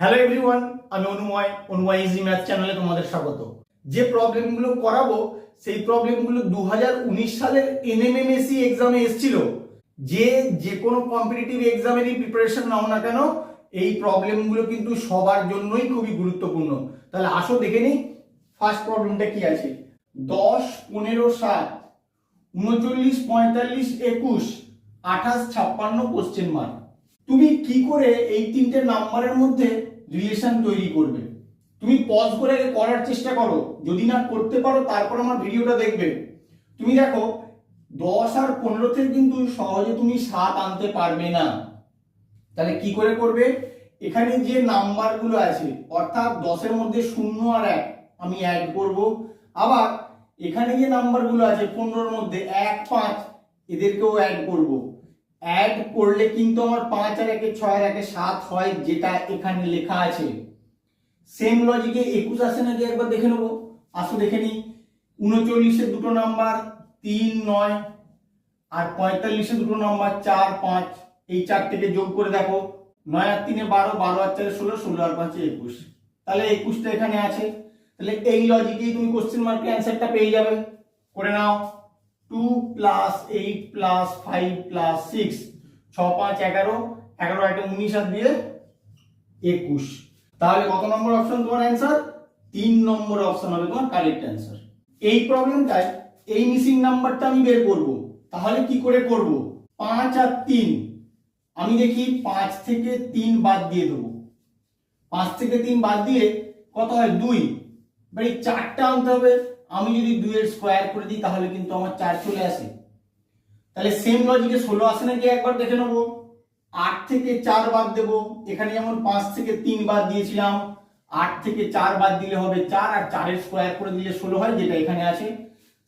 Hello everyone, আমি অনুময় easy math চ্যানেলে তোমাদের স্বাগত। যে প্রবলেমগুলো করাবো সেই প্রবলেমগুলো 2019 সালের এনএমএমএসসি এক্সামে এসেছিল। যে কোনো কম্পিটিটিভ এক্সামেরই প্রিপারেশন নাও না কেন, এই প্রবলেমগুলো কিন্তু সবার জন্যই খুবই গুরুত্বপূর্ণ। তাহলে আসো দেখে নিই ফার্স্ট প্রবলেমটা কি আছে। 10, 15, 7, 39, 45, 21, 28, 56 কোশ্চেন মার্ক। তুমি কি করে এই তিনটে নাম্বারের মধ্যে রিলেশন তৈরি করবে? তুমি পজ করে করার চেষ্টা করো, যদি না করতে পারো তারপর আমার ভিডিওটা দেখবে। তুমি দেখো 10 আর 15 থেকে কিন্তু সহজে তুমি 7 আনতে পারবে না। তাহলে কি করে করবে? এখানে যে নাম্বারগুলো আছে অর্থাৎ 10 এর মধ্যে 0 আর 1 আমি অ্যাড করব। আবার এখানে যে নাম্বারগুলো আছে 15 এর মধ্যে 1, 5 এদেরকেও অ্যাড করব। অ্যাড করলে কিন্তু আমার 5 আর 1 6 আর 1 7 হয়, যেটা এখানে লেখা আছে। সেম লজিকে 21 আসে নাকি একবার দেখে নেবো। আসো দেখে নি। 39 এর দুটো নাম্বার 3, 9 আর 45 এর দুটো নাম্বার 4, 5। এই চারটিকে যোগ করে দেখো, 9 আর 3 12, 12 আর 4 16, 16 আর 5 21। তাহলে 21টা এখানে আছে। তাহলে এই লজিকেই তুমি কোশ্চেন মার্কের অ্যানসারটা পেয়ে যাবে। করে নাও 2 + 8 + 5 + 6, 6 5 11, 11 আর 19 আর দিয়ে 21। তাহলে কত নম্বর অপশন তোমার অ্যানসার? 3 নম্বর অপশন হবে তোমার কারেক্ট অ্যানসার। এই প্রবলেমটায় এই মিসিং নাম্বারটা আমি বের করব। তাহলে কি করে করব? 5 আর 3, আমি দেখি 5 থেকে 3 বাদ দিয়ে দেবো। 5 থেকে 3 বাদ দিয়ে কত হয়? 2। এবার এই 4টা আনতে হবে। আমি যদি 2 এর স্কয়ার করে দিই তাহলে কিন্তু আমার 4 চলে আসে। তাহলে সেম লজিকে 16 আসে নাকি একবার দেখে নেবো। 8 থেকে 4 বাদ দেব। এখানে যেমন 5 থেকে 3 বাদ দিয়েছিলাম, 8 থেকে 4 বাদ দিলে হবে 4, আর 4 এর স্কয়ার করে দিলে 16 হয়, যেটা এখানে আছে।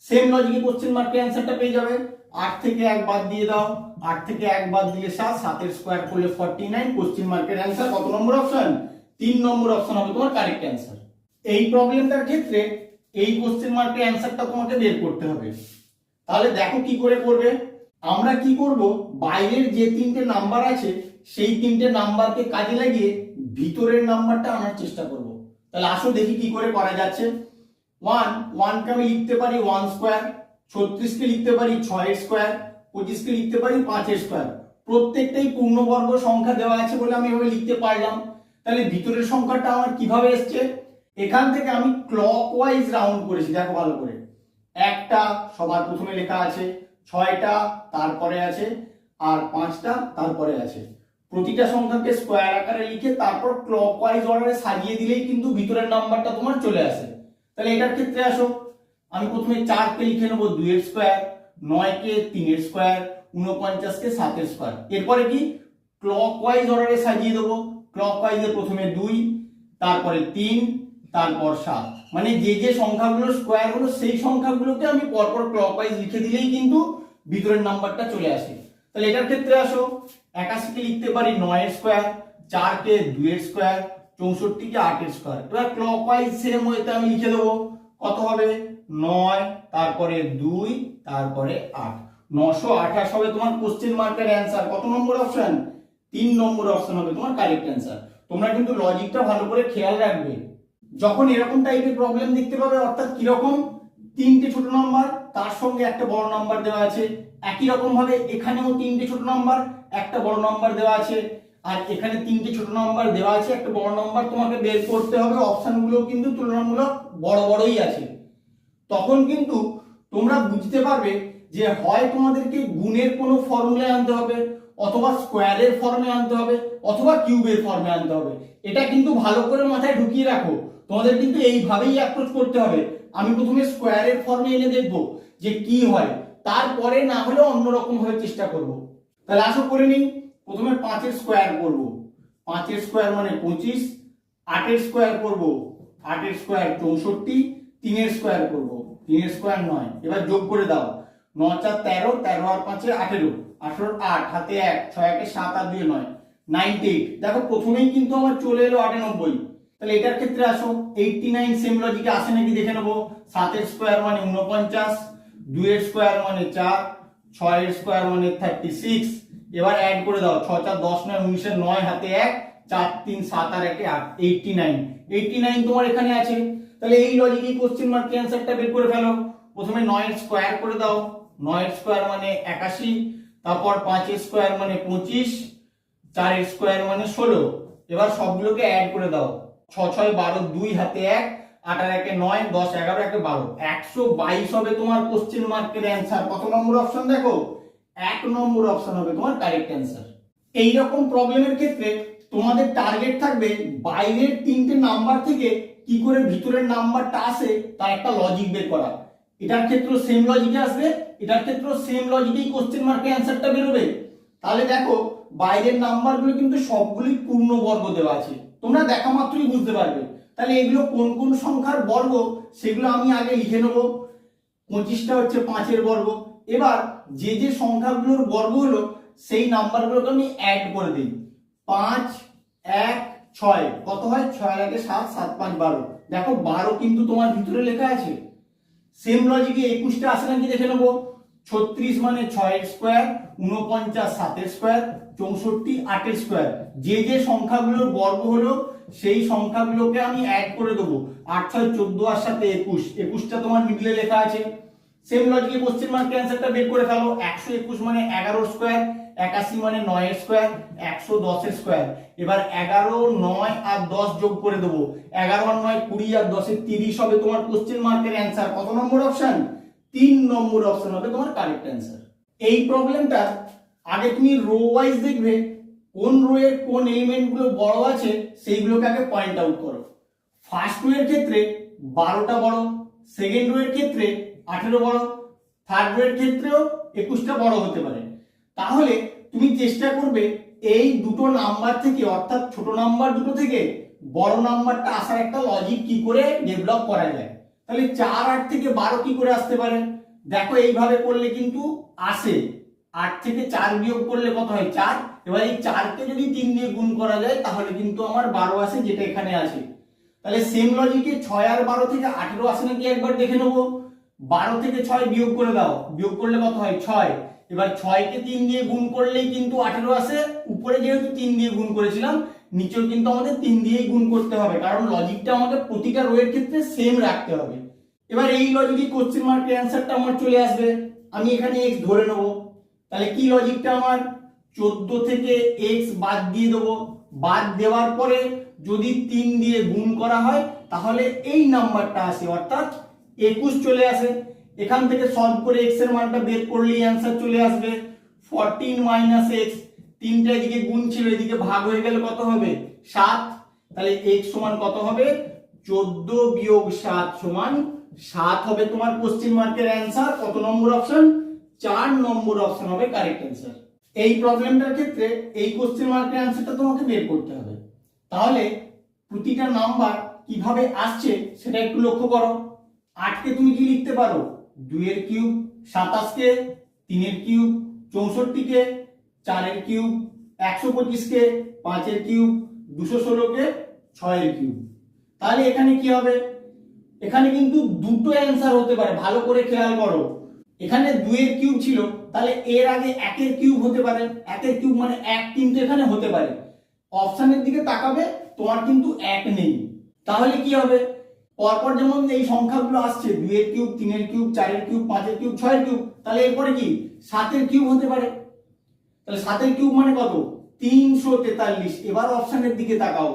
সেম লজিকে কোশ্চেন মার্কের অ্যানসারটা পেয়ে যাবে। 8 থেকে 1 বাদ দিয়ে দাও, 8 থেকে 1 বাদ দিলে 7, 7 এর স্কয়ার করলে 49। কোশ্চেন মার্কের অ্যানসার কত নম্বর অপশন? 3 নম্বর অপশন হবে তোমার কারেক্ট অ্যানসার। এই প্রবলেমটার ক্ষেত্রে এই কোশ্চেন মার্কের অ্যানসারটা তোমাকে বের করতে হবে। তাহলে দেখো কি করে করবে। আমরা কি করব, বাইরের যে তিনটে নাম্বার আছে সেই তিনটে নাম্বারকে কাজে লাগিয়ে ভিতরের নাম্বারটা আনার চেষ্টা করব। তাহলে আসো দেখি কি করে করা যাচ্ছে। 1 কে আমি লিখতে পারি 1 স্কয়ার, 36 কে লিখতে পারি 6 এর স্কয়ার, 25 কে লিখতে পারি 5 এর স্কয়ার। প্রত্যেকটাই পূর্ণবর্গ সংখ্যা দেওয়া আছে বলে আমি এভাবে লিখতে পারলাম। তাহলে ভিতরের সংখ্যাটা আমার কিভাবে এসছে? এখান থেকে আমি ক্লকওয়াইজ রাউন্ড করেছি, দেখো ভালো করে। 1টা সবার প্রথমে লেখা আছে, 6টা তারপরে আছে, আর 5টা তারপরে আছে। প্রতিটা সংখ্যাকে স্কয়ার আকারে লিখে তারপর ক্লকওয়াইজ অর্ডারে সাজিয়ে দিলেই কিন্তু ভিতরের নাম্বারটা তোমার চলে আসে। তাহলে এটার ক্ষেত্রে আসো, আমি প্রথমে 4 কে লিখে নেব 2 এর স্কয়ার, 9 কে 3 এর স্কয়ার, 49 কে 7 এর স্কয়ার। এরপরে কি ক্লকওয়াইজ অর্ডারে সাজিয়ে দেবো। ক্লকওয়াইজে প্রথমে 2, তারপরে 3, তারপর 7। মানে যে যে সংখ্যাগুলো স্কয়ার হলো সেই সংখ্যাগুলোকে আমি পরপর ক্লকওয়াইজ লিখে দিলেই কিন্তু ভিতরের নাম্বারটা চলে আসে। তাহলে এটার ক্ষেত্রে আসো, 81 কে লিখতে পারি 9 এর স্কয়ার, 4 কে 2 এর স্কয়ার, 64 কে 8 এর স্কয়ার। এবার ক্লকওয়াইজ সেম ওয়েতে আমি লিখে দেবো। কত হবে? 9, তারপরে 2, তারপরে 8, 928 হবে তোমার কোশ্চেন মার্কের অ্যানসার। কত নম্বর অপশন? 3 নম্বর অপশন হবে তোমার কারেক্ট অ্যানসার। তোমরা কিন্তু লজিকটা ভালো করে খেয়াল রাখবে। যখন এরকম টাইপের প্রবলেম দেখতে পাবে, অর্থাৎ কিরকম, তিনটে ছোট নাম্বার তার সঙ্গে একটা বড় নাম্বার দেওয়া আছে, একই রকম ভাবে এখানেও তিনটে ছোট নাম্বার একটা বড় নাম্বার দেওয়া আছে, আর এখানে তিনটে ছোট নাম্বার দেওয়া আছে একটা বড় নাম্বার, তোমাকে বের করতে হবে। অপশনগুলো কিন্তু তুলনামূলক বড় বড়ই আছে। তখন কিন্তু তোমরা বুঝতে পারবে যে হয় তোমাদেরকে গুণের কোনো ফর্মুলায় আনতে হবে, অথবা স্কোয়ারের ফর্মে আনতে হবে, অথবা কিউবের ফর্মে আনতে হবে। এটা কিন্তু ভালো করে মাথায় ঢুকিয়ে রাখো। তোমাদের কিন্তু এইভাবেই অ্যাপ্রোচ করতে হবে। আমি প্রথমে স্কোয়ারের ফর্মে এনে দেখবো যে কি হয়, তারপরে না হলে অন্যরকম ভাবে চেষ্টা করব। তাহলে আসো করে নিই। প্রথমে 5 এর স্কোয়ার করব। 5 এর স্কোয়ার মানে 25, 8 এর স্কোয়ার করব, 8 এর স্কোয়ার 64, 3 এর স্কোয়ার করব, 3 এর স্কোয়ার 9। এবার যোগ করে দাও, 9 4 13, 13 আর 5 18, 18 8 হাতে 1, 6 1 7 আর 2 9, 98। দেখো প্রথমেই কিন্তু আমার চলে এলো 98। তাহলে এটার ক্ষেত্রে আসো, 89 সেম লজিকে আসে নাকি দেখে নেবো। 7 এর স্কোয়ার মানে 49, 2 এর স্কোয়ার মানে 4, 6 এর স্কোয়ার মানে 36। এবার অ্যাড করে দাও, 6 4 10 9 19 এর 9 হাতে 1, 4 3 7 আর 1 8, 89, 89 তোমার এখানে আছে। তাহলে এই লজিকে কোশ্চেন মার্ক অ্যানসারটা বের করে ফেলো। প্রথমে 9 এর স্কয়ার করে দাও, 9 এর স্কয়ার মানে 81, তারপর 5 এর স্কয়ার মানে 25, 4 এর স্কয়ার মানে 16। এবার সবগুলোকে অ্যাড করে দাও, 6 6 12, 2 হাতে 1, 8 আর 1 9, 10 11 1 12, 122 হবে তোমার কোশ্চেন মার্কের অ্যানসার। কত নম্বর অপশন দেখো, 1 নম্বর অপশন হবে তোমার কারেক্ট অ্যানসার। এই রকম প্রবলেমের ক্ষেত্রে তোমাদের টার্গেট থাকবে বাইরের তিনটে নাম্বার থেকে কি করে ভিতরের নাম্বারটা আসে তার একটা লজিক বের করা। এটার ক্ষেত্রে সেম লজিকে আসবে, এটার ক্ষেত্রে সেম লজিকেই কোশ্চেন মার্কের অ্যানসারটা বেরোবে। তাহলে দেখো বাইরের নাম্বারগুলো কিন্তু সবগুলি পূর্ণ বর্গ দেওয়া আছে, তোমরা দেখা মাত্রই বুঝতে পারবে। তাহলে এগুলো কোন কোন সংখ্যার বর্গ সেগুলো আমি আগে লিখে নেব। 25টা হচ্ছে 5 এর বর্গ। এবার যে যে সংখ্যাগুলোর বর্গ হলো সেই নাম্বারগুলোকে আমি অ্যাড করে দিই। 5 1 6 কত হয়, 6 আর 1 7, 7 5 12। দেখো 12 কিন্তু তোমার ভিতরে লেখা আছে। সেম লজিকে 21টা আসে নাকি দেখে নেবো। 36 মানে 6 এর স্কয়ার, 49 7 এর স্কয়ার, 64 8 এর স্কয়ার। যে যে সংখ্যাগুলোর বর্গ হলো সেই সংখ্যাগুলোকে আমি অ্যাড করে দেবো। 8 6 14 আর 7 21, 21টা তোমার মিডলে লেখা আছে। সেম লজিকে কোশ্চেন মার্ক অ্যানসারটা বের করে ফেলো। 121 মানে 11 এর স্কয়ার, 81 মানে 9 এর স্কয়ার, 110 এর স্কয়ার। এবার 11 9 আর 10 যোগ করে দেবো। 11 আর 9 20 আর 10 30 হবে তোমার কোশ্চেন মার্কের অ্যানসার। কত নম্বর অপশন, 3 নম্বর অপশন হবে তোমার কারেক্ট অ্যানসার। এই প্রবলেমটা আগে তুমি রো ওয়াইজ দেখবে, কোন রো এর কোন এলিমেন্ট গুলো বড় আছে সেইগুলোকে আগে পয়েন্ট আউট করো। ফার্স্ট রো এর ক্ষেত্রে 12টা বড়, সেকেন্ড রো এর ক্ষেত্রে 18 বড়, থার্ড রো এর ক্ষেত্রেও 21টা বড় হতে পারে। তাহলে তুমি চেষ্টা করবে এই দুটো নাম্বার থেকে, অর্থাৎ ছোট নাম্বার দুটো থেকে বড় নাম্বারটা আসার একটা লজিক কি করে ডেভেলপ করা যায়। তাহলে 4 8 থেকে 12 কি করে আসতে পারে, দেখো এইভাবে করলে কিন্তু আসে। 8 থেকে 4 বিয়োগ করলে কত হয়, 4। এবার এই 4 কে যদি 3 দিয়ে গুণ করা যায় তাহলে কিন্তু আমার 12 আসে, যেটা এখানে আছে। তাহলে সেম লজিকে 6 আর 12 থেকে 18 আসে নাকি একবার দেখে নেবো। 12 থেকে 6 বিয়োগ করে দাও, বিয়োগ করলে কত হয়, 6। এবার 6 কে 3 দিয়ে গুণ করলেই কিন্তু 18 আসে। উপরে যেহেতু 3 দিয়ে গুণ করেছিলাম, নিচেও কিন্তু আমাদের 3 দিয়েই গুণ করতে হবে, কারণ লজিকটা আমাদের প্রতিটা রো এর ক্ষেত্রে সেম রাখতে হবে। এবার এই লজিকে কোশ্চেন মার্কের অ্যানসারটা আমার চলে আসবে। আমি এখানে x ধরে নেব। তাহলে কি লজিকটা আমার, 14 থেকে x বাদ দিয়ে দেবো। বাদ দেওয়ার পরে যদি 3 দিয়ে গুণ করা হয় তাহলে এই নাম্বারটা আসে, অর্থাৎ 21 চলে আসে। এখান থেকে সলভ করে x এর মানটা বের করলেই অ্যানসার চলে আসবে 14 - x। তিনটা এদিকে গুণ ছিল, এদিকে ভাগ হয়ে গেলে কত হবে, 7। তাহলে x সমান কত হবে, 14 - 7 সমান 7 হবে তোমার কোশ্চেন মার্কের অ্যানসার। কত নম্বর অপশন, 4 নম্বর অপশন হবে কারেক্ট অ্যানসার। এই প্রবলেমটার ক্ষেত্রে এই কোশ্চেন মার্কের অ্যানসারটা তোমাকে বের করতে হবে। তাহলে প্রতিটা নাম্বার কিভাবে আসছে সেটা একটু লক্ষ্য করো। 8 কে তুমি কি লিখতে পারো, 2 এর কিউব, 27 কে 3 এর কিউব, 64 কে 4 এর কিউব, 125 কে 5 এর কিউব, 216 কে 6 এর কিউব। তাহলে এখানে কি হবে, এখানে কিন্তু দুটো অ্যানসার হতে পারে, ভালো করে খেয়াল করো। এখানে 2 এর কিউব ছিল, তাহলে এর আগে 1 এর কিউব হতে পারে। 1 এর কিউব মানে 1 কিন্তু এখানে হতে পারে। অপশনের দিকে তাকাবে, তোমার কিন্তু 1 নেই। তাহলে কি হবে, পরপর যেমন এই সংখ্যাগুলো আসছে, 2 এর কিউব, 3 এর কিউব, 4 এর কিউব, 5 এর কিউব, 6 এর কিউব, তাহলে এরপরে কি 7 এর কিউব হতে পারে। তাহলে 7 এর কিউব মানে কত, 343। এবার অপশনের দিকে তাকাও,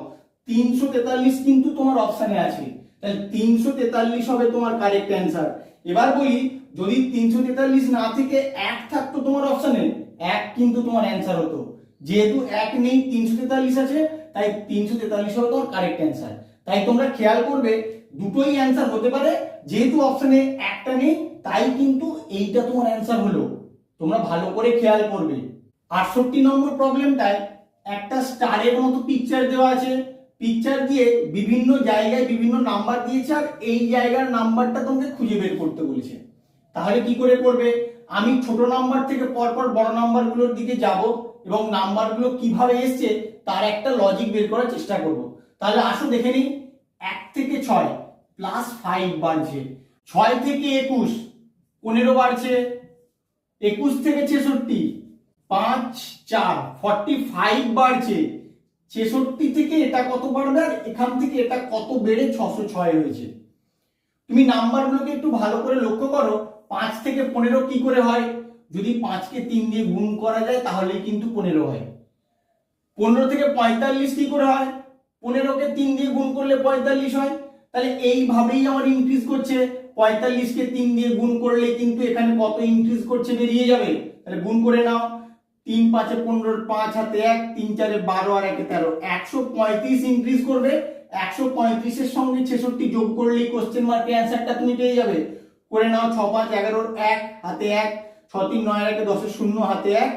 343 কিন্তু তোমার অপশনে আছে, তাহলে 343 হবে তোমার কারেক্ট অ্যানসার। এবার বলি, যদি 343 না থেকে 1 থাকতো তোমার অপশনে, 1 কিন্তু তোমার অ্যানসার হতো। যেহেতু 1 নেই, 343 আছে, তাই 343 হবে তোমার কারেক্ট অ্যানসার। তাই তোমরা খেয়াল করবে দুটোই অ্যানসার হতে পারে, যেহেতু অপশনে একটা নেই তাই কিন্তু এইটা তোমার অ্যানসার হলো। তোমরা ভালো করে খেয়াল করবে। 68 নম্বর প্রবলেমটায় একটা স্টারের মতো পিকচার দেওয়া আছে। পিকচার দিয়ে বিভিন্ন জায়গায় বিভিন্ন নাম্বার দিয়েছে, আর এই জায়গার নাম্বারটা তোমাকে খুঁজে বের করতে বলেছে। তাহলে কি করে করবে, আমি ছোট নাম্বার থেকে পরপর বড় নাম্বারগুলোর দিকে যাব এবং নাম্বারগুলো কিভাবে এসছে তার একটা লজিক বের করার চেষ্টা করব। তাহলে আসো দেখে নিই। 1 থেকে 6 +5 বাড়ছে, 6 থেকে 21 15 বাড়ছে, 21 থেকে 66 5 4 45 বাড়ছে, 66 থেকে এটা কত বাড়বে আর এখান থেকে এটা কত বেড়ে 606 হয়েছে। তুমি নাম্বারগুলোকে একটু ভালো করে লক্ষ্য করো। 5 থেকে 15 কি করে হয়? যদি 5 কে 3 দিয়ে গুণ করা যায় তাহলেই কিন্তু 15 হয়। 15 থেকে 45 কি করে হয়? 15 কে 3 দিয়ে গুণ করলে 45 হয়। তাহলে এইভাবেই আমার ইনক্রিজ করছে। 45 কে 3 দিয়ে গুণ করলে কিন্তু এখানে কত ইনক্রিজ করছে বেরিয়ে যাবে। তাহলে গুণ করে নাও। 3 5 15, 5 হাতে 1, 3 4 12 আর 1 13, 135 ইনক্রিজ করবে। 135 এর সঙ্গে 66 যোগ করলেই কোশ্চেন মার্কের অ্যান্সারটা তুমি পেয়ে যাবে। করে নাও। 6 5 11, 1 হাতে 1, 6 3 9 1 10 0 হাতে 1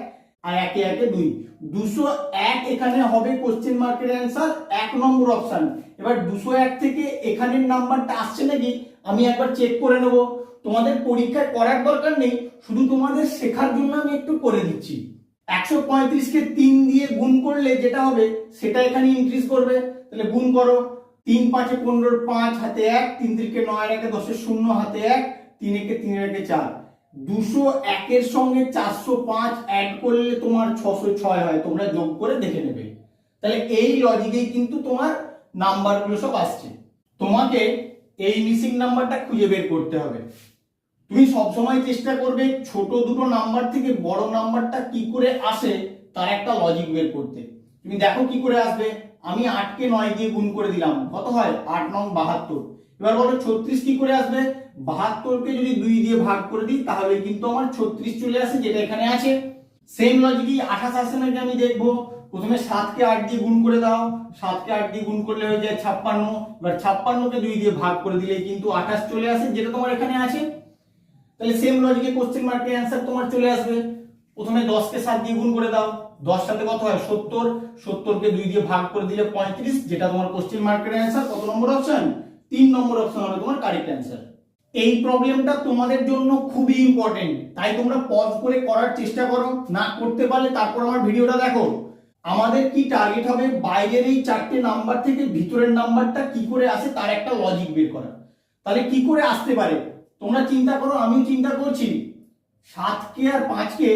আর 1 1 2। 201 এখানে হবে কোশ্চেন মার্কের অ্যান্সার, 1 নম্বর অপশন। এবার 201 থেকে এখানের নাম্বারটা আসছে নাকি আমি একবার চেক করে নেব। তোমাদের পরীক্ষায় করার দরকার নেই, শুধু তোমাদের শেখার জন্য আমি একটু করে দিচ্ছি। 135 কে 3 দিয়ে গুণ করলে যেটা হবে সেটা এখানে ইনক্রিজ করবে। তাহলে গুণ করো। 3 5 15, 5 হাতে 1, 3 3 9 1 10 0 হাতে 1, 3 1 3 1 4। 201 এর সঙ্গে 405 অ্যাড করলে তোমার 606 হয়। তোমরা যোগ করে দেখে নেবে। তাহলে এই লজিকেই কিন্তু তোমার নাম্বারগুলো সব আসছে। তোমাকে এই মিসিং নাম্বারটা খুঁজে বের করতে হবে। তুমি সবসময় চেষ্টা করবে ছোট দুটো নাম্বার থেকে বড় নাম্বারটা কি করে আসে তার একটা লজিক বের করতে। তুমি দেখো কি করে আসবে। আমি 8 কে 9 দিয়ে গুণ করে দিলাম, কত হয়? 8 9 72। এবার বলো 36 কি করে আসবে? 72 কে যদি 2 দিয়ে ভাগ করে দিই তাহলে কিন্তু আমার 36 চলে আসে, যেটা এখানে আছে। সেম লজিকই 28 আসে নাকি আমি দেখবো। প্রথমে 7 কে 8 দিয়ে গুণ করে দাও। 7 কে 8 দিয়ে গুণ করলে হয়ে যায় 56। এবার 56 কে 2 দিয়ে ভাগ করে দিলে কিন্তু 28 চলে আসে, যেটা তোমার এখানে আছে। তাহলে সেম লজিকে কোশ্চেন মার্কের অ্যান্সার তোমার চলে আসবে। প্রথমে 10 কে 7 দিয়ে গুণ করে দাও। 10 সাথে কত হয়? 70। 70 কে 2 দিয়ে ভাগ করে দিলে 35, যেটা তোমার কোশ্চেন মার্কের অ্যান্সার। কত নম্বর অপশন? 3 নম্বর অপশন হবে তোমার কারেক্ট অ্যান্সার। এই প্রবলেমটা তোমাদের জন্য খুবই ইম্পর্টেন্ট, তাই তোমরা পজ করে করার চেষ্টা করো। না করতে পারলে তারপর আমার ভিডিওটা দেখো। আমাদের কি টার্গেট হবে? বাইরের এই 4টে নাম্বার থেকে ভিতরের নাম্বারটা কি করে আসে তার একটা লজিক বের করা। তাহলে কি করে আসতে পারে তোমরা চিন্তা করো, আমিও চিন্তা করছি। 7 কে আর 5 কে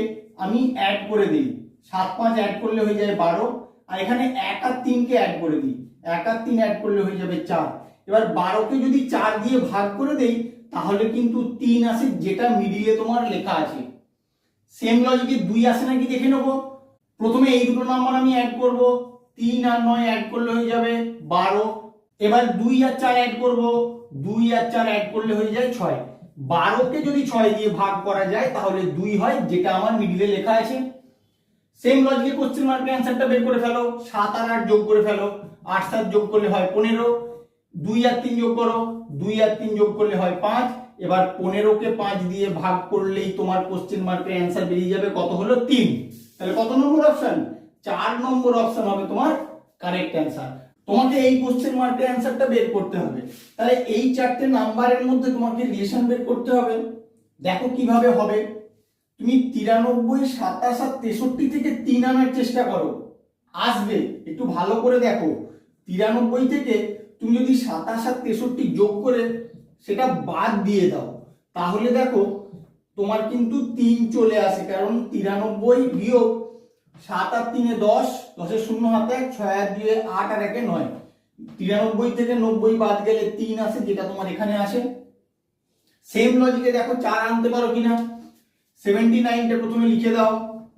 আমি অ্যাড করে দিই। 7 5 অ্যাড করলে হয়ে যায় 12। আর এখানে 1 আর 3 কে অ্যাড করে দিই। 1 আর 3 অ্যাড করলে হয়ে যাবে 4। এবার 12 কে যদি 4 দিয়ে ভাগ করে দেই তাহলে কিন্তু 3 আসে, যেটা মিডিলে তোমার লেখা আছে। সেম লজিকে 2 আসে নাকি দেখে নেবো। প্রথমে এই দুটো নাম্বার আমি অ্যাড করব। 3 আর 9 অ্যাড করলে হয়ে যাবে 12। এবার 2 আর 4 অ্যাড করব। 2 আর 4 অ্যাড করলে হয়ে যায় 6। 12 কে যদি 6 দিয়ে ভাগ করা যায় তাহলে 2 হয়, যেটা আমার মিডিলে লেখা আছে। সেম লজিকে কোশ্চেন মার্কের অ্যান্সারটা বের করে ফেলো। 7 আর 8 যোগ করে ফেলো। 8 7 যোগ করলে হয় 15। 2 আর 3 যোগ করো। 2 আর 3 যোগ করলে হয় 5। এবার 15 কে 5 দিয়ে ভাগ করলেই তোমার কোশ্চেন মার্কের অ্যান্সার বেরিয়ে যাবে। কত হলো? 3। তাহলে কত নম্বর অপশন? 4 নম্বর অপশন হবে তোমার কারেক্ট অ্যান্সার। তোমাকে এই কোশ্চেন মার্কের অ্যান্সারটা বের করতে হবে। তাহলে এই 4টে নাম্বারের মধ্যে তোমাকে রিলেশন বের করতে হবে। দেখো কিভাবে হবে। তুমি 93, 27 আর 63 থেকে 3 আনার চেষ্টা করো, আসবে। একটু ভালো করে দেখো। 93 থেকে তুমি যদি 27 আর 63 যোগ করে সেটা বাদ দিয়ে দাও তাহলে দেখো তোমার কিন্তু 3 চলে আসে। কারণ 93 বিয়োগ 7 আর 3 10, 10 এর 0 হাতে 1, 6 আর 2 8 আর 1 9। 93 থেকে 90 বাদ গেলে 3 আসে, যেটা তোমার এখানে আসে। সেম লজিকে দেখো 4 আনতে পারো কিনা। 79 টা প্রথমে লিখে দাও,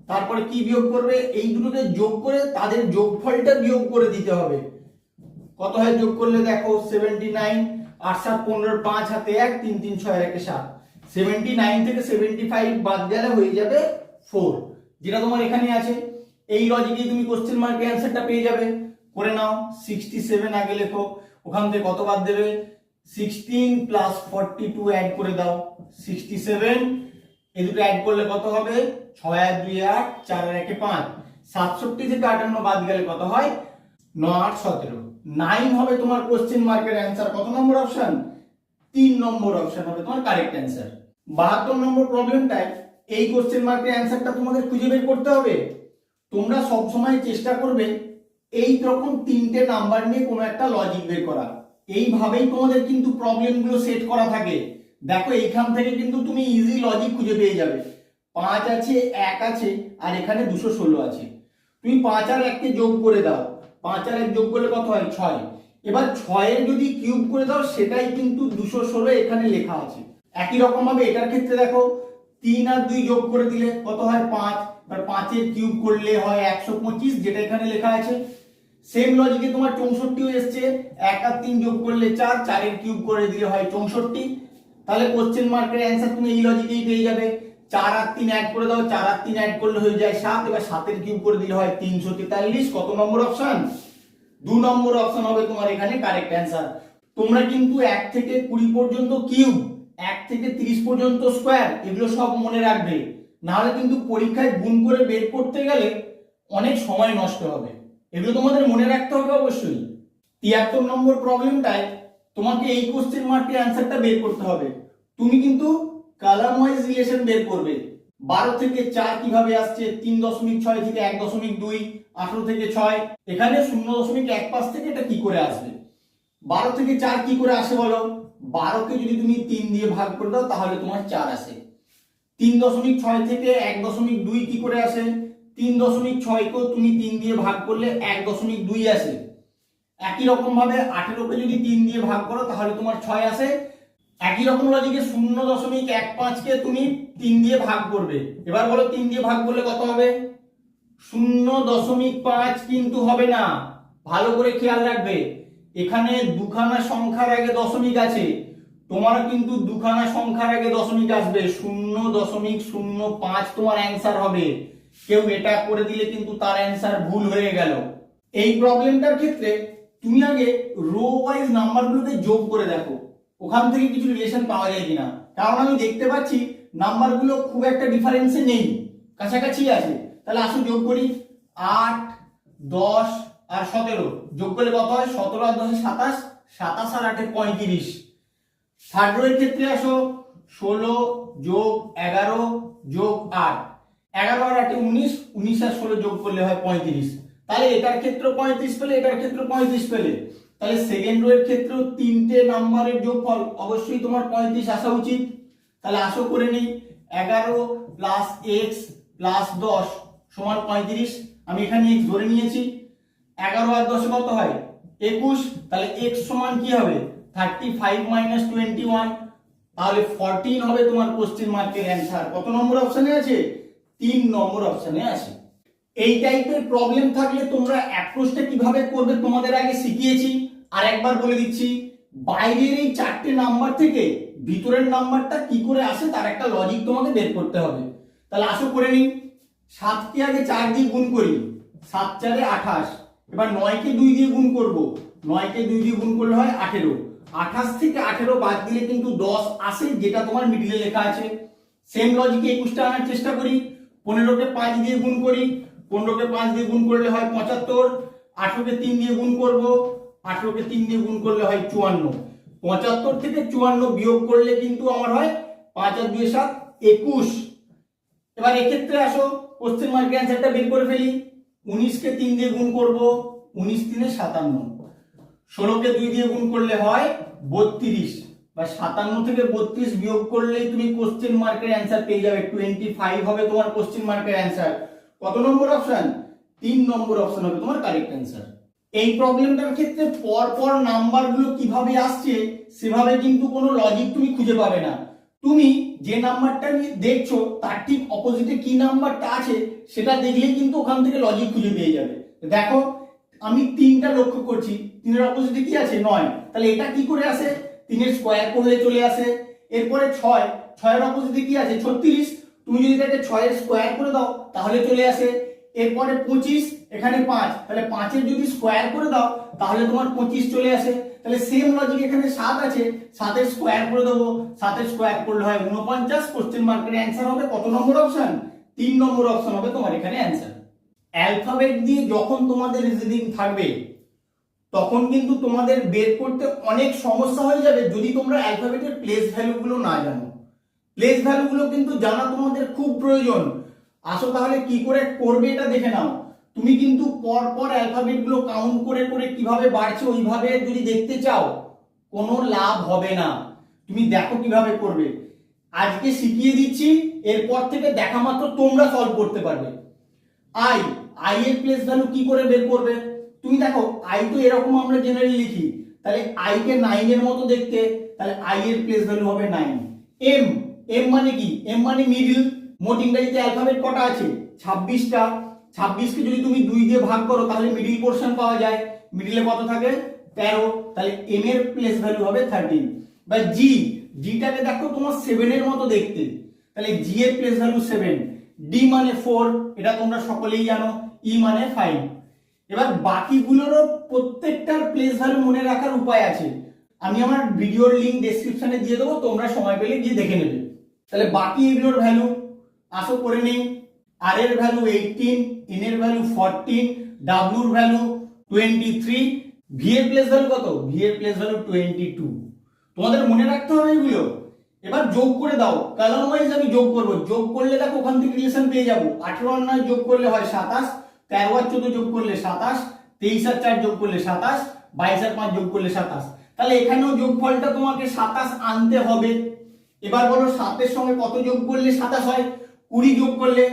তারপরে কি বিয়োগ করবে? এই দুটোকে যোগ করে তাদের যোগফলটা বিয়োগ করে দিতে হবে। কত হয় যোগ করলে? দেখো 79 8 7 15, 5 হাতে 1, 3 3 6 আর 1 7। 79 থেকে 75 বাদ গেলে হয়ে যাবে 4, যেটা তোমার এখানে আছে। এই লজিকে তুমি কোশ্চেন মার্কের অ্যান্সারটা পেয়ে যাবে। করে নাও। 67 আগে লেখো, ওখান থেকে কত বাদ দেবে? 16 প্লাস 42 অ্যাড করে দাও। 67 এই দুটো অ্যাড করলে কত হবে? 6 আর 2 8, 4 আর 1 5। 67 থেকে 58 বাদ গেলে কত হয়? 9 8 17। 9 হবে তোমার কোশ্চেন মার্কের অ্যান্সার। কত নম্বর অপশন? 3 নম্বর অপশন হবে তোমার কারেক্ট অ্যান্সার। 72 নম্বর প্রবলেমটায় এই কোশ্চেন মার্কের অ্যান্সারটা তোমাদের খুঁজে বের করতে হবে। তোমরা সব সময় চেষ্টা করবে এই রকম 3টে নাম্বার নিয়ে কোনো একটা লজিক বের করা। এইভাবেই তোমাদের কিন্তু প্রবলেমগুলো সেট করা থাকে। দেখো এইখান থেকে কিন্তু তুমি ইজি লজিক খুঁজে পেয়ে যাবে। 5 আছে, 1 আছে আর এখানে 216 আছে। তুমি 5 আর 1 কে যোগ করে দাও। 5 আর 1 যোগ করলে কত হয় 6। এবার 6 এর যদি কিউব করে দাও সেটাই কিন্তু 216 এখানে লেখা আছে। একই রকম ভাবে এটার ক্ষেত্রে দেখো 3 আর 2 যোগ করে দিলে কত হয় 5, এবার 5 এর কিউব করলে হয় 125 যেটা এখানে লেখা আছে। সেম লজিকে তোমার 64ও এসছে, 1 আর 3 যোগ করলে 4, 4 এর কিউব করে দিলে হয় 64। তাহলে কোশ্চেন মার্কের অ্যান্সার তুমি এই লজিকেই পেয়ে যাবে। 4 আর 3 অ্যাড করে দাও, 4 আর 3 অ্যাড করলে হয়ে যায় 7, এবার 7 এর কিউব করে দিলে হয় 343। কত নম্বর অপশন? 2 নম্বর অপশন হবে তোমার এখানে কারেক্ট অ্যান্সার। তোমরা কিন্তু 1 থেকে 20 পর্যন্ত কিউব, 1 থেকে 30 পর্যন্ত স্কয়ার এগুলো সব মনে রাখবে, না হলে কিন্তু পরীক্ষায় গুণ করে বের করতে গেলে অনেক সময় নষ্ট হবে। এগুলো তোমাদের মনে রাখতে হবে অবশ্যই। 73 নম্বর প্রবলেমটায় তোমাকে এই কোশ্চেন মার্কের অ্যান্সারটা বের করতে হবে। তুমি কিন্তু কলাম ওয়াইজ রিলেশন বের করবে। 12 থেকে 4 কিভাবে আসছে, 3.6 থেকে 1.2, 18 থেকে 6, এখানে 0.15 থেকে এটা কি করে আসবে। 12 থেকে 4 কি করে আসে বলো? 12 কে যদি তুমি 3 দিয়ে ভাগ করে দাও তাহলে তোমার 4 আসে। 3.6 থেকে 1.2 কি করে আসে? 3.6 কেও তুমি 3 দিয়ে ভাগ করলে 1.2 আসে। একই রকম ভাবে 18 কে যদি 3 দিয়ে ভাগ করো তাহলে তোমার 6 আসে। একই রকম লজিকে 0.15 কে তুমি 3 দিয়ে ভাগ করবে। এবার বলো 3 দিয়ে ভাগ করলে কত হবে? 0.5 কিন্তু হবে না, ভালো করে খেয়াল রাখবে। এখানে দুখানা সংখ্যার আগে দশমিক আছে, তোমার কিন্তু দুখানা সংখ্যার আগে দশমিক আসবে। 0.05 তোমার অ্যান্সার হবে। কেউ এটা করে দিলে কিন্তু তার অ্যান্সার ভুল হয়ে গেল। এই প্রবলেমটার ক্ষেত্রে তুমি আগে রো ওয়াইজ নাম্বারগুলোকে যোগ করে দেখো, ওখান থেকে কিছু রিলেশন পাওয়া যায় কিনা। কারণ আমি দেখতে পাচ্ছি নাম্বারগুলো খুব একটা ডিফারেন্সে নেই, কাছাকাছি আছে। তাহলে আসো যোগ করি। 8, 10 আর 17 যোগ করলে কত হয়? 17 আর 10 27, 27 আর 8 35। থার্ড রো এর ক্ষেত্রে আসো, 16 যোগ 11 যোগ 8, 11 আর 8 19, 19 আর 16 যোগ করলে হয় 35। তাহলে এটার ক্ষেত্রে 35 পেলে, এটার ক্ষেত্রে 35 পেলে। তাহলে সেকেন্ড রো এর ক্ষেত্রেও তিনটে নাম্বারের যোগফল অবশ্যই তোমার 35 আসা উচিত। তাহলে আসো করে নেই। 11 প্লাস x প্লাস 10 সমান 35। আমি এখানে x ধরে নিয়েছি। 11 আর 10 কত হয়? 21। তাহলে x সমান কি হবে? 35 মাইনাস 21, তাহলে 14 হবে তোমার কোশ্চেন মার্কের অ্যান্সার। কত নম্বর অপশনে আছে? 3 নম্বর অপশনে আছে। এই টাইপের প্রবলেম থাকলে তোমরা অ্যাপ্রোচটা কিভাবে করবে তোমাদের আগে শিখিয়েছি, আর একবার বলে দিচ্ছি। বাইরের এই 4টে নাম্বার থেকে ভিতরের নাম্বারটা কি করে আসে তার একটা লজিক তোমাকে বের করতে হবে। তাহলে আসো করে নিই। 7 কে আগে 4 দিয়ে গুণ করি, 7 4 এ 28। এবার 9 কে 2 দিয়ে গুণ করব, 9 কে 2 দিয়ে গুণ করলে হয় 18। 28 থেকে 18 বাদ দিলে কিন্তু 10 আসে, যেটা তোমার মিডিলে লেখা আছে। সেম লজিকে 21টা আনার চেষ্টা করি। 15 কে 5 দিয়ে গুণ করি, 15 কে 5 দিয়ে গুণ করলে হয় 75। 18 কে 3 দিয়ে গুণ করব, 18 কে 3 দিয়ে গুণ করলে হয় 54। 75 থেকে 54 বিয়োগ করলে কিন্তু আমার হয় 5 আর 2 7 21। এবার এক্ষেত্রে আসো কোশ্চেন মার্কের অ্যান্সারটা বের করে ফেলি। 19 কে 3 দিয়ে গুণ করব, 19 3 এ 57। 16 কে 2 দিয়ে গুণ করলে হয় 32, বা 57 থেকে 32 বিয়োগ করলেই তুমি কোশ্চেন মার্কের অ্যান্সার পেয়ে যাবে। 25 হবে তোমার কোশ্চেন মার্কের অ্যান্সার। কত নম্বর অপশন? 3 নম্বর অপশন হবে তোমার কারেক্ট অ্যান্সার। এই প্রবলেমটার ক্ষেত্রে পর পর নাম্বারগুলো কিভাবে আসছে সেভাবে কিন্তু কোনো লজিক তুমি খুঁজে পাবে না। তুমি যে নাম্বারটা দেখছো তার ঠিক অপোজিটে কি নাম্বারটা আছে সেটা দেখলেই কিন্তু ওখান থেকে লজিক খুঁজে পেয়ে যাবে। দেখো আমি 3টা লক্ষ্য করছি, 3 এর অপোজিটে কি আছে? 9। তাহলে এটা কি করে আসে? 3 এর স্কয়ার করলে চলে আসে। এরপরে 6, 6 এর অপোজিটে কি আছে? 36। তুমি যদি এটাকে 6 এর স্কয়ার করে দাও তাহলে চলে আসে। এরপরে 25, এখানে 5, তাহলে 5 এর যদি স্কয়ার করে দাও তাহলে তোমার 25 চলে আসে। তাহলে সেম লজিক এখানে 7 আছে, 7 এর স্কয়ার করে দেবো, 7 এর স্কয়ার করলে হয় 49। কোশ্চেন মার্কের অ্যান্সার হবে কত নম্বর অপশন? 3 নম্বর অপশন হবে তোমার এখানে অ্যান্সার। অ্যালফাবেট দিয়ে যখন তোমাদের রিজনিং থাকবে তখন কিন্তু তোমাদের বের করতে অনেক সমস্যা হয়ে যাবে যদি তোমরা অ্যালফাবেটের প্লেস ভ্যালুগুলো না জানো। প্লেস ভ্যালুগুলো কিন্তু জানা তোমাদের খুব প্রয়োজন। আসো তাহলে কি করে করবে এটা দেখে নাও। তুমি কিন্তু পর পর অ্যালফাবেটগুলো কাউন্ট করে করে কিভাবে বাড়ছে ওইভাবে যদি দেখতে চাও কোনো লাভ হবে না। তুমি দেখো কিভাবে করবে, আজকে শিখিয়ে দিচ্ছি, এরপর থেকে দেখা মাত্র তোমরা সলভ করতে পারবে। আই এর প্লেস ভ্যালু কি করে বের করবে? তুমি দেখো আই তো এরকম আমরা জেনারেলি লিখি, তাহলে আই কে 9 এর মতো দেখতে, তাহলে আই এর প্লেস ভ্যালু হবে 9। এম, এম মানে কি? এম মানে মিডল। মোট ইংরেজিতে অ্যালফাবেট কটা আছে? 26টা। 26 কে যদি তুমি 2 দিয়ে ভাগ করো তাহলে মিডল পোরশন পাওয়া যায়। মিডলে কত থাকে? 13। তাহলে এম এর প্লেস ভ্যালু হবে 13। বা জি, জিটাকে দেখো তোমার 7 এর মতো দেখতে, তাহলে জি এর প্লেস ভ্যালু 7। ডি মানে 4, এটা তোমরা সকলেই জানো। ই মানে 5। এবার বাকিগুলোরও প্রত্যেকটার প্লেস ভ্যালু মনে রাখার উপায় আছে, আমি আমার ভিডিওর লিংক ডেসক্রিপশনে দিয়ে দেবো, তোমরা সময় পেলে গিয়ে দেখে নেবে। তাহলে বাকি এগুলোর ভ্যালু আসো করে নেই। আর এর ভ্যালু 18, এন এর ভ্যালু 14, ডাব্লিউর ভ্যালু 23, ভি এর প্লেস ভ্যালু কত? ভি এর প্লেস ভ্যালু 22। তোমাদের মনে রাখতে হবে এগুলো। এবার যোগ করে দাও, কলাম ওয়াইজ আমি যোগ করব। যোগ করলে দেখো ওখান থেকে রিলেশন পেয়ে যাবো। 18 আর 9 যোগ করলে হয় 27, 13 আর 14 যোগ করলে 27, 23 আর 4 যোগ করলে 27, 22 আর 5 যোগ করলে 27। তাহলে এখানেও যোগফলটা তোমাকে 27 আনতে হবে। এবার বলো 7 এর সঙ্গে কত যোগ করলে 27 হয়? 20 যোগ করলে।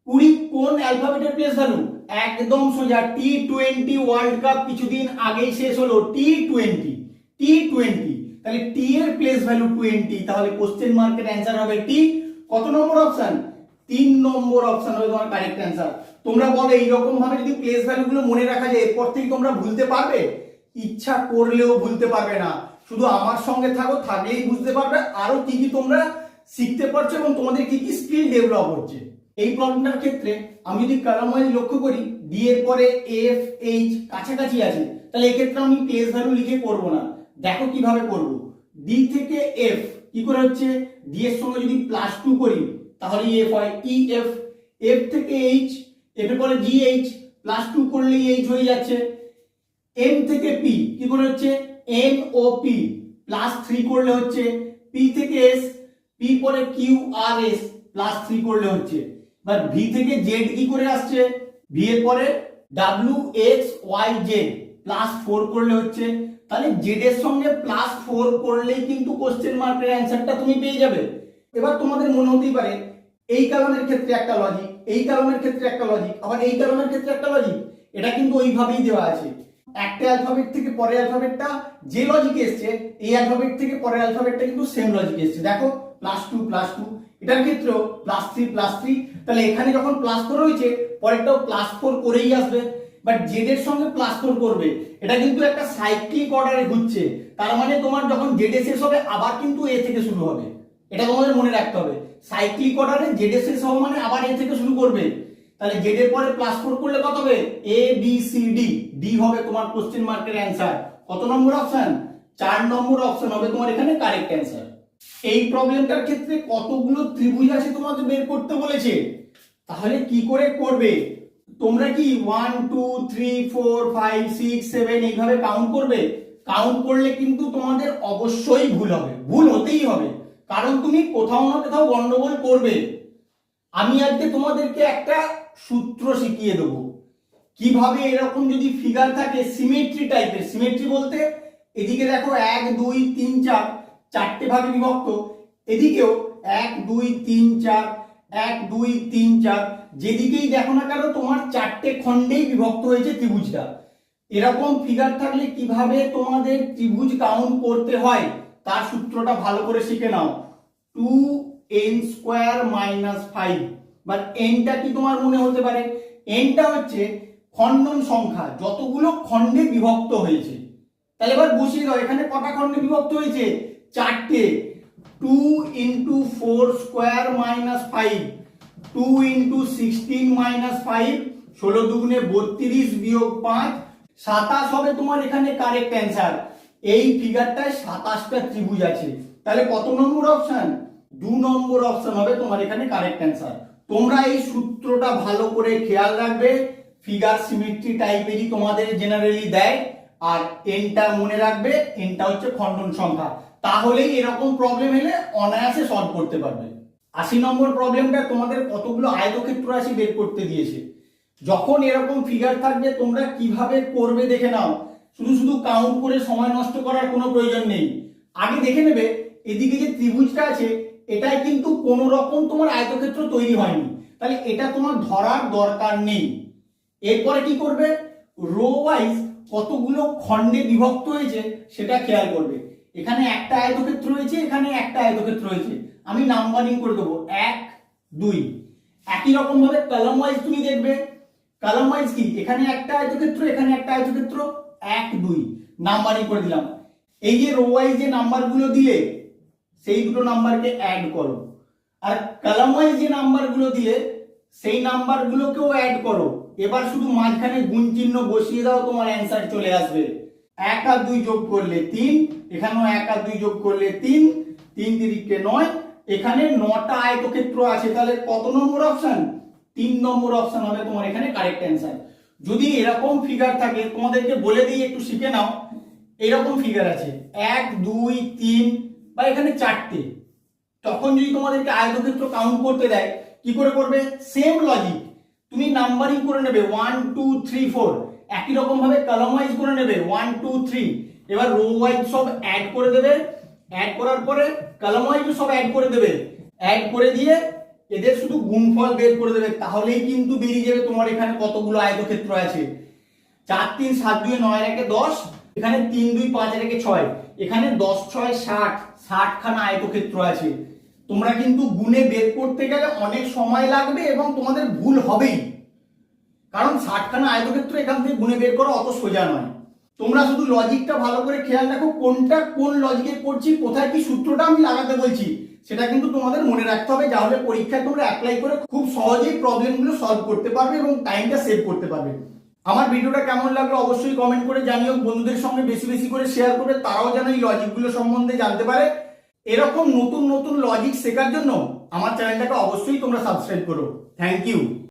20 কোন অ্যালফাবেটের প্লেস ভ্যালু? একদম সোজা, T20 ওয়ার্ল্ড কাপ কিছুদিন আগেই শেষ হলো। T20 তাহলে টি এর প্লেস ভ্যালু 20, তাহলে কোশ্চেন মার্কের অ্যান্সার হবে টি। কত নম্বর অপশন? 3 নম্বর অপশন হবে তোমার কারেক্ট অ্যান্সার। তোমরা বলো এইরকম ভাবে যদি প্লেস ভ্যালু গুলো মনে রাখা যায় এরপর থেকে তোমরা ভুলতে পারবে? ইচ্ছা করলেও ভুলতে পারবে না। শুধু আমার সঙ্গে থাকো, থাকলেই বুঝতে পারবে আরো কি কি তোমরা শিখতে পারছো এবং তোমাদের কি কি স্কিল ডেভেলপ হচ্ছে। এই প্রবলেমটার ক্ষেত্রে আমি যদি কলাম ওয়াইজ লক্ষ্য করি, ডি এর পরে এফ এইচ কাছাকাছি আছে, তাহলে এক্ষেত্রে আমি প্লেস ভ্যালু লিখে করব না। দেখো কিভাবে করব। ডি থেকে এফ কি করে হচ্ছে? ডি এর সঙ্গে যদি +2 করি তাহলে এফ হয় ই এফ। এফ থেকে এইচ, এফ এর পরে জি এইচ, +2 করলে এইচ হয়ে যাচ্ছে। এম থেকে পি কি করে হচ্ছে? এন ও পি, +3 করলে হচ্ছে। পি থেকে এস, পি পরে কিউ আর এস, +3 করলে হচ্ছে। এবার ভি থেকে জেড কি করে আসছে? ভি এর পরে ডাব্লিউ এক্স ওয়াই জেড, +4 করলে হচ্ছে। তাহলে জেড এর সঙ্গে +4 করলেই কিন্তু কোশ্চেন মার্কের অ্যান্সারটা তুমি পেয়ে যাবে। এবার তোমাদের মনে হতেই পারে এই কারণের ক্ষেত্রে একটা লজিক, এই কারণের ক্ষেত্রে একটা লজিক, আবার এই কারণের ক্ষেত্রে একটা লজিক। এটা কিন্তু ওইভাবেই দেওয়া আছে। একটা অ্যালফাবেট থেকে পরের অ্যালফাবেটটা যে লজিকে এসছে, এই অ্যালফাবেট থেকে পরের অ্যালফাবেটটা কিন্তু সেম লজিকে এসছে। দেখো +2 এটার ক্ষেত্রেও +3 তাহলে এখানে যখন +4 হয়েছে পরেরটাও +4 করেই আসবে। বাট জেড এর সঙ্গে +4 করবে, এটা কিন্তু একটা সাইক্লিক অর্ডারে ঘুরছে। তার মানে তোমার যখন জেড শেষ হবে আবার কিন্তু এ থেকে শুরু হবে। এটা তোমাদের মনে রাখতে হবে। সাইক্লিক অর্ডারে জেড শেষ হবে মানে আবার এ থেকে শুরু করবে। তাহলে জেড এর পরে +4 করলে কত হবে? A B C D, D হবে তোমার কোশ্চেন মার্কের অ্যান্সার। কত নম্বর অপশন? 4 নম্বর অপশন হবে তোমার এখানে কারেক্ট অ্যান্সার। এই প্রবলেমটার ক্ষেত্রে কতগুলো ত্রিভুজ আছে তোমাকে বের করতে বলেছে, তাহলে কি করে করবে? তোমরা কি 1 2 3 4 5 6 7 এইভাবে কাউন্ট করবে? কাউন্ট করলে কিন্তু তোমাদের অবশ্যই ভুল হবে, ভুল হতেই হবে, কারণ তুমি কোথাও না কোথাও গন্ডগোল করবে। আমি আজকে তোমাদেরকে একটা সূত্র শিখিয়ে দেবো কিভাবে এরকম যদি ফিগার থাকে সিমেট্রি টাইপের। সিমেট্রি বলতে এদিকে দেখো 1 2 3 4 চারটে ভাগে বিভক্ত, এদিকেও 1 2 3 4 1 2 3 4, যেদিকেই দেখো না কেন তোমার চারটে খণ্ডেই বিভক্ত হয়েছে ত্রিভুজটা। এরকম ফিগার থাকলে কিভাবে তোমাদের ত্রিভুজ কাউন্ট করতে হয় তার সূত্রটা ভালো করে শিখে নাও। 2n² - 5, বাট nটা কি তোমার মনে হতে পারে? nটা হচ্ছে খণ্ডন সংখ্যা, যতগুলো খণ্ডে বিভক্ত হয়েছে। তাহলে এবার বসিয়ে দাও, এখানে কটা খণ্ডে বিভক্ত হয়েছে? চারটে। 2 × 4² - 5, 2 × 16 - 5, 16 দুগুণে 32 বিয়োগ 5, 27 হবে তোমার এখানে কারেক্ট অ্যান্সার। এই ফিগারটায় 27টা ত্রিভুজ আছে। তাহলে কত নম্বর অপশন? 2 নম্বর অপশন হবে তোমার এখানে কারেক্ট অ্যান্সার। তোমরা এই সূত্রটা ভালো করে খেয়াল রাখবে। ফিগার সিমেট্রি টাইপেরই তোমাদের জেনারেলি দেয়, আর এনটা মনে রাখবে, এনটা হচ্ছে খণ্ডন সংখ্যা। তাহলেই এরকম প্রবলেম এলে অনায়াসে সলভ করতে পারবে। 80 নম্বর প্রবলেমটা তোমাদের কতগুলো আয়তক্ষেত্র রাশি বের করতে দিয়েছে। যখন এরকম ফিগার থাকবে তোমরা কিভাবে করবে দেখে নাও। শুধু শুধু কাউন্ট করে সময় নষ্ট করার কোনো প্রয়োজন নেই। আগে দেখে নেবে এদিকে যে ত্রিভুজটা আছে এটাই কিন্তু কোনো রকম তোমার আয়তক্ষেত্র তৈরি হয়নি, তাহলে এটা তোমার ধরার দরকার নেই। এরপরে কি করবে? রো ওয়াইজ কতগুলো খণ্ডে বিভক্ত হয়েছে সেটা খেয়াল করবে। এখানে একটা আয়তক্ষেত্র রয়েছে, এখানে একটা আয়তক্ষেত্র রয়েছে, আমি নাম্বারিং করে দেবো 1 2। একই রকম ভাবে কলাম ওয়াইজ তুমি দেখবে, কলাম ওয়াইজ কি, এখানে একটা আয়তক্ষেত্র, এখানে একটা আয়তক্ষেত্র, 1 2 নাম্বারিং করে দিলাম। এই যে রো ওয়াইজ যে নাম্বারগুলো দিলে সেই দুটো নাম্বারকে অ্যাড করো, আর কলাম ওয়াইজ যে নাম্বারগুলো দিলে সেই নাম্বারগুলোকেও অ্যাড করো। এবার শুধু মাঝখানে গুণ চিহ্ন বসিয়ে দাও, তোমার অ্যান্সার চলে আসবে। 1 আর 2 যোগ করলে 3, এখানেও 1 আর 2 যোগ করলে 3, 3 3 9। এখানে 9টা আয়তক্ষেত্র আছে, তাহলে কত নম্বর অপশন? 3 নম্বর অপশন হবে তোমার এখানে কারেক্ট অ্যান্সার। যদি এরকম ফিগার থাকে, তোমাদেরকে বলে দিই একটু শিখে নাও। এরকম ফিগার আছে 1 2 3 বা এখানে 4টে, তখন যদি তোমাদেরকে আয়তক্ষেত্র কাউন্ট করতে দেয়, কি করে করবে? সেম লজিক, তুমি নাম্বারিং করে নেবে 1 2 3 4। একই রকম ভাবে কলাম ওয়াইজ করে নেবে 1 2 3। এবার রো ওয়াইজ সব অ্যাড করে দেবে, অ্যাড করার পরে কলাম ওয়াইজ সব অ্যাড করে দেবে, অ্যাড করে দিয়ে এদের শুধু গুণফল বের করে দেবে, তাহলেই কিন্তু বেরিয়ে যাবে তোমার এখানে কতগুলো আয়তক্ষেত্র আছে। 4 3 7 2 9 1 10, এখানে 3 2 5 1 6, এখানে 10 6 60, 60 খানা আয়তক্ষেত্র আছে। তোমরা কিন্তু গুণে বের করতে গেলে অনেক সময় লাগবে এবং তোমাদের ভুল হবেই, কারণ 60 খানা আয়তক্ষেত্র এখান থেকে গুণে বের করা অত সোজা নয়। তোমরা শুধু লজিকটা ভালো করে খেয়াল রাখো, কোনটা কোন লজিকে করছি, কোথায় কি সূত্রটা আমি লাগাতে বলছি, সেটা কিন্তু তোমাদের মনে রাখতে হবে। তাহলে পরীক্ষায় তোমরা অ্যাপ্লাই করে খুব সহজেই প্রবলেমগুলো সলভ করতে পারবে এবং টাইমটা সেভ করতে পারবে। আমার ভিডিওটা কেমন লাগলো অবশ্যই কমেন্ট করে জানিও, বন্ধুদের সঙ্গে বেশি বেশি করে শেয়ার করবে, তারাও যেন এই লজিকগুলো সম্বন্ধে জানতে পারে। এরকম নতুন নতুন লজিক শেখার জন্য আমার চ্যানেলটাকে অবশ্যই তোমরা সাবস্ক্রাইব করো। Thank you.